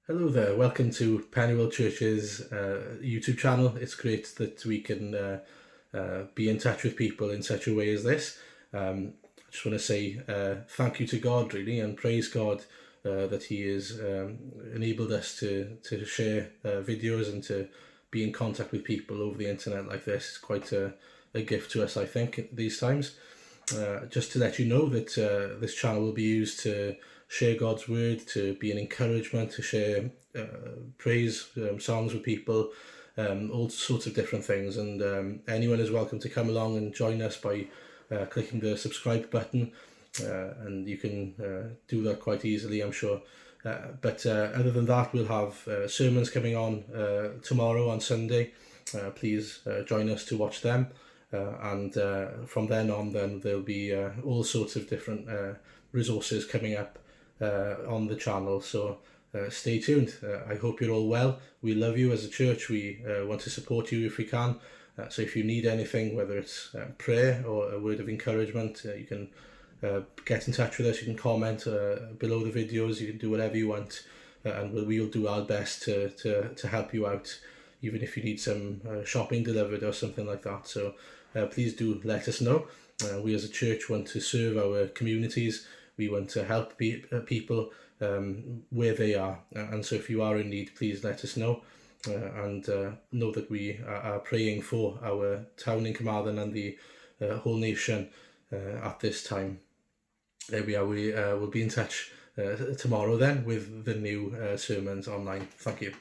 Hello there, welcome to Pennywell Church's YouTube channel. It's great that we can be in touch with people in such a way as this. I just want to say thank you to God, really, and praise God that He has enabled us to share videos and to be in contact with people over the internet like this. It's quite a gift to us, I think, at these times. Just to let you know that this channel will be used to share God's word, to be an encouragement, to share praise songs with people, all sorts of different things. And anyone is welcome to come along and join us by clicking the subscribe button, and you can do that quite easily, I'm sure. But other than that, we'll have sermons coming on tomorrow on Sunday. Please join us to watch them. And from then on, there'll be all sorts of different resources coming up on the channel, so stay tuned. I hope you're all well. We love you as a church. We want to support you if we can. So if you need anything, whether it's prayer or a word of encouragement, you can get in touch with us. You can comment below the videos. You can do whatever you want, and we'll do our best to help you out, even if you need some shopping delivered or something like that. So please do let us know. We as a church want to serve our communities. We want to help people where they are. And so if you are in need, please let us know. And know that we are praying for our town in Carmarthen and the whole nation at this time. There we are. We will be in touch tomorrow then with the new sermons online. Thank you.